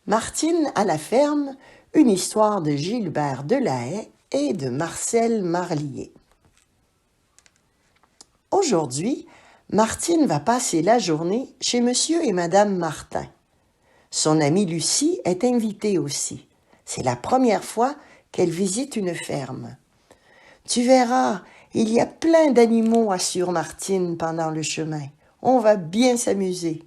Martine à la ferme, une histoire de Gilbert Delahaye et de Marcel Marlier. Aujourd'hui, Martine va passer la journée chez Monsieur et Madame Martin. Son amie Lucie est invitée aussi. C'est la première fois qu'elle visite une ferme. Tu verras, il y a plein d'animaux, assure Martine pendant le chemin. On va bien s'amuser.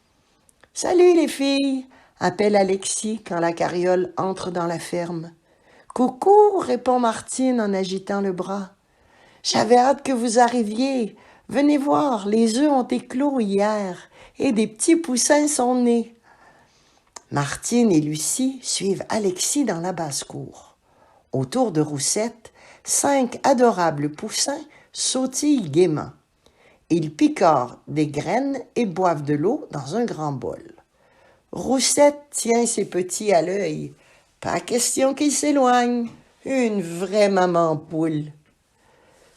« Salut les filles !» appelle Alexis quand la carriole entre dans la ferme. « Coucou !» répond Martine en agitant le bras. « J'avais hâte que vous arriviez. Venez voir, les œufs ont éclos hier et des petits poussins sont nés. » Martine et Lucie suivent Alexis dans la basse-cour. Autour de Roussette, 5 adorables poussins sautillent gaiement. Ils picorent des graines et boivent de l'eau dans un grand bol. Roussette tient ses petits à l'œil. Pas question qu'ils s'éloignent. Une vraie maman poule.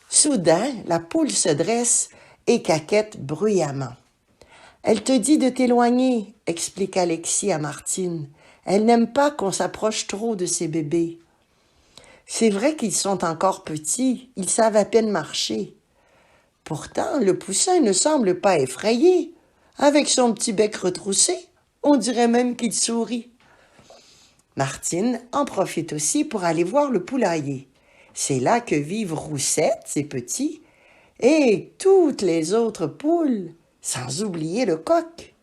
Soudain, la poule se dresse et caquette bruyamment. « Elle te dit de t'éloigner, » explique Alexis à Martine. « Elle n'aime pas qu'on s'approche trop de ses bébés. » C'est vrai qu'ils sont encore petits, ils savent à peine marcher. Pourtant, le poussin ne semble pas effrayé. Avec son petit bec retroussé, on dirait même qu'il sourit. Martine en profite aussi pour aller voir le poulailler. C'est là que vivent Roussette, ses petits, et toutes les autres poules, sans oublier le coq.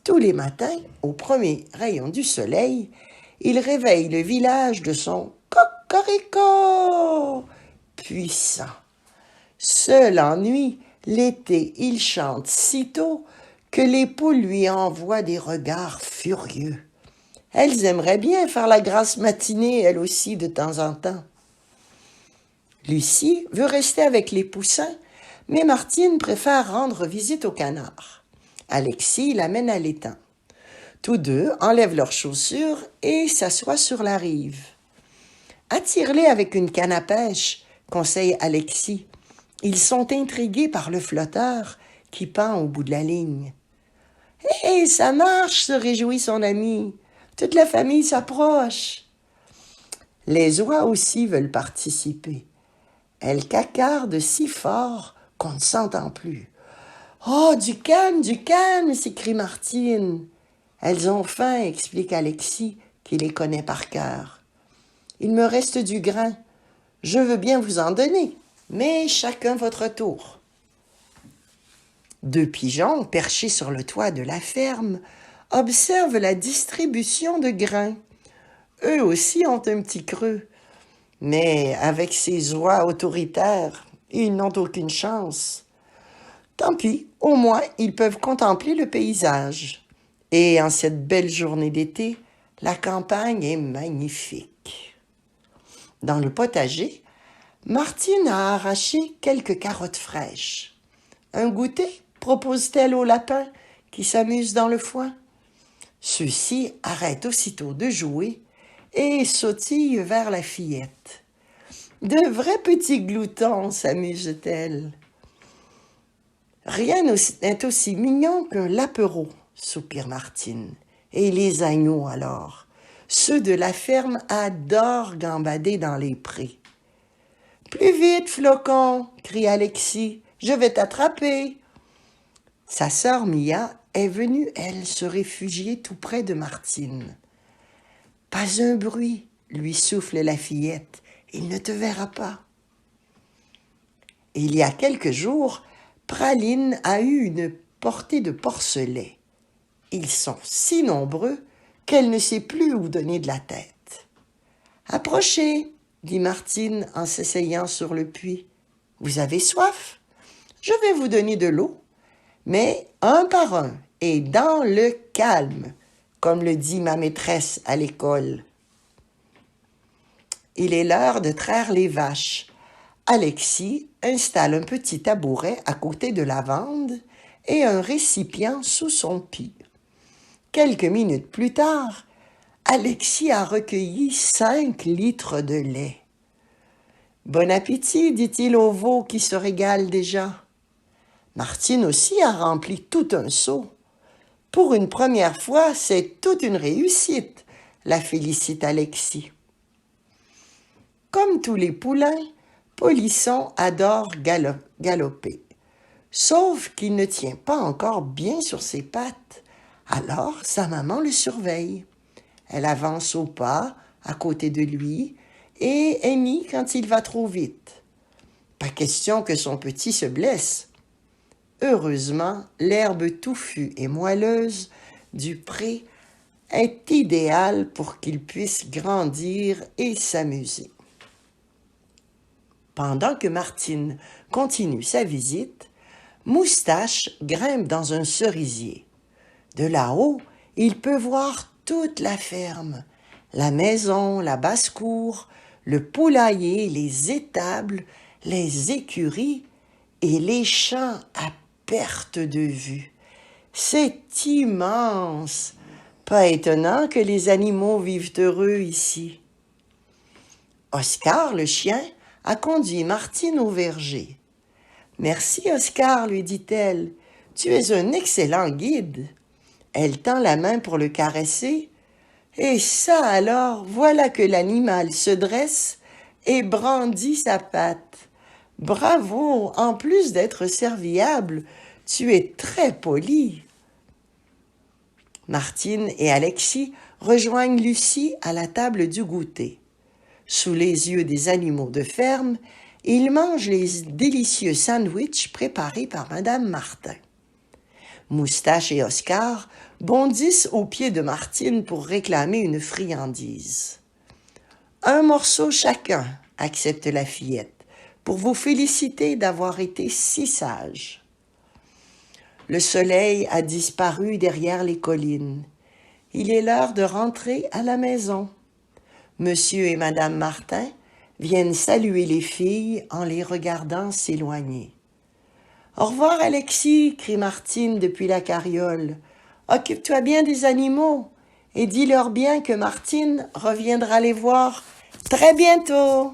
Tous les matins, au premier rayon du soleil, il réveille le village de son cocorico puissant. Seul ennui, l'été, il chante si tôt que les poules lui envoient des regards furieux. Elles aimeraient bien faire la grasse matinée, elles aussi, de temps en temps. Lucie veut rester avec les poussins, mais Martine préfère rendre visite aux canards. Alexis l'amène à l'étang. Tous deux enlèvent leurs chaussures et s'assoient sur la rive. « Attire-les avec une canne à pêche », conseille Alexis. Ils sont intrigués par le flotteur qui pend au bout de la ligne. « Hé, ça marche !» se réjouit son ami. « Toute la famille s'approche. » Les oies aussi veulent participer. Elles cacardent si fort qu'on ne s'entend plus. « Oh, du calme !» s'écrie Martine. Elles ont faim, explique Alexis, qui les connaît par cœur. « Il me reste du grain. Je veux bien vous en donner, mais chacun votre tour. » 2 pigeons, perchés sur le toit de la ferme, observent la distribution de grains. Eux aussi ont un petit creux, mais avec ces oies autoritaires, ils n'ont aucune chance. Tant pis, au moins ils peuvent contempler le paysage. Et en cette belle journée d'été, la campagne est magnifique. Dans le potager, Martine a arraché quelques carottes fraîches. Un goûter, propose-t-elle aux lapins qui s'amusent dans le foin. Ceux-ci arrêtent aussitôt de jouer et sautillent vers la fillette. De vrais petits gloutons, s'amuse-t-elle. Rien n'est aussi mignon qu'un lapereau, soupire Martine. Et les agneaux alors? Ceux de la ferme adorent gambader dans les prés. Plus vite, Flocon, crie Alexis, je vais t'attraper. Sa sœur Mia est venue, elle, se réfugier tout près de Martine. Pas un bruit, lui souffle la fillette, il ne te verra pas. Il y a quelques jours, Praline a eu une portée de porcelets. Ils sont si nombreux qu'elle ne sait plus où donner de la tête. « Approchez !» dit Martine en s'asseyant sur le puits. « Vous avez soif? Je vais vous donner de l'eau, mais un par un et dans le calme, comme le dit ma maîtresse à l'école. » Il est l'heure de traire les vaches. Alexis installe un petit tabouret à côté de la vande et un récipient sous son pis. Quelques minutes plus tard, Alexis a recueilli 5 litres de lait. « Bon appétit !» dit-il au veau qui se régale déjà. Martine aussi a rempli tout un seau. Pour une première fois, c'est toute une réussite, la félicite Alexis. Comme tous les poulains, Polisson adore galoper. Sauf qu'il ne tient pas encore bien sur ses pattes. Alors sa maman le surveille. Elle avance au pas, à côté de lui, et hennit quand il va trop vite. Pas question que son petit se blesse. Heureusement, l'herbe touffue et moelleuse du pré est idéale pour qu'il puisse grandir et s'amuser. Pendant que Martine continue sa visite, Moustache grimpe dans un cerisier. De là-haut, il peut voir toute la ferme, la maison, la basse-cour, le poulailler, les étables, les écuries et les champs à perte de vue. C'est immense. Pas étonnant que les animaux vivent heureux ici. Oscar, le chien, a conduit Martine au verger. « Merci, Oscar, lui dit-elle. Tu es un excellent guide. » Elle tend la main pour le caresser. Et ça alors, voilà que l'animal se dresse et brandit sa patte. « Bravo, en plus d'être serviable, tu es très poli. » Martine et Alexis rejoignent Lucie à la table du goûter. Sous les yeux des animaux de ferme, ils mangent les délicieux sandwichs préparés par Madame Martin. Moustache et Oscar bondissent aux pieds de Martine pour réclamer une friandise. « Un morceau chacun, » accepte la fillette, « pour vous féliciter d'avoir été si sage. » Le soleil a disparu derrière les collines. Il est l'heure de rentrer à la maison. Monsieur et Madame Martin viennent saluer les filles en les regardant s'éloigner. « Au revoir, Alexis !» crie Martine depuis la carriole. « Occupe-toi bien des animaux et dis-leur bien que Martine reviendra les voir très bientôt. »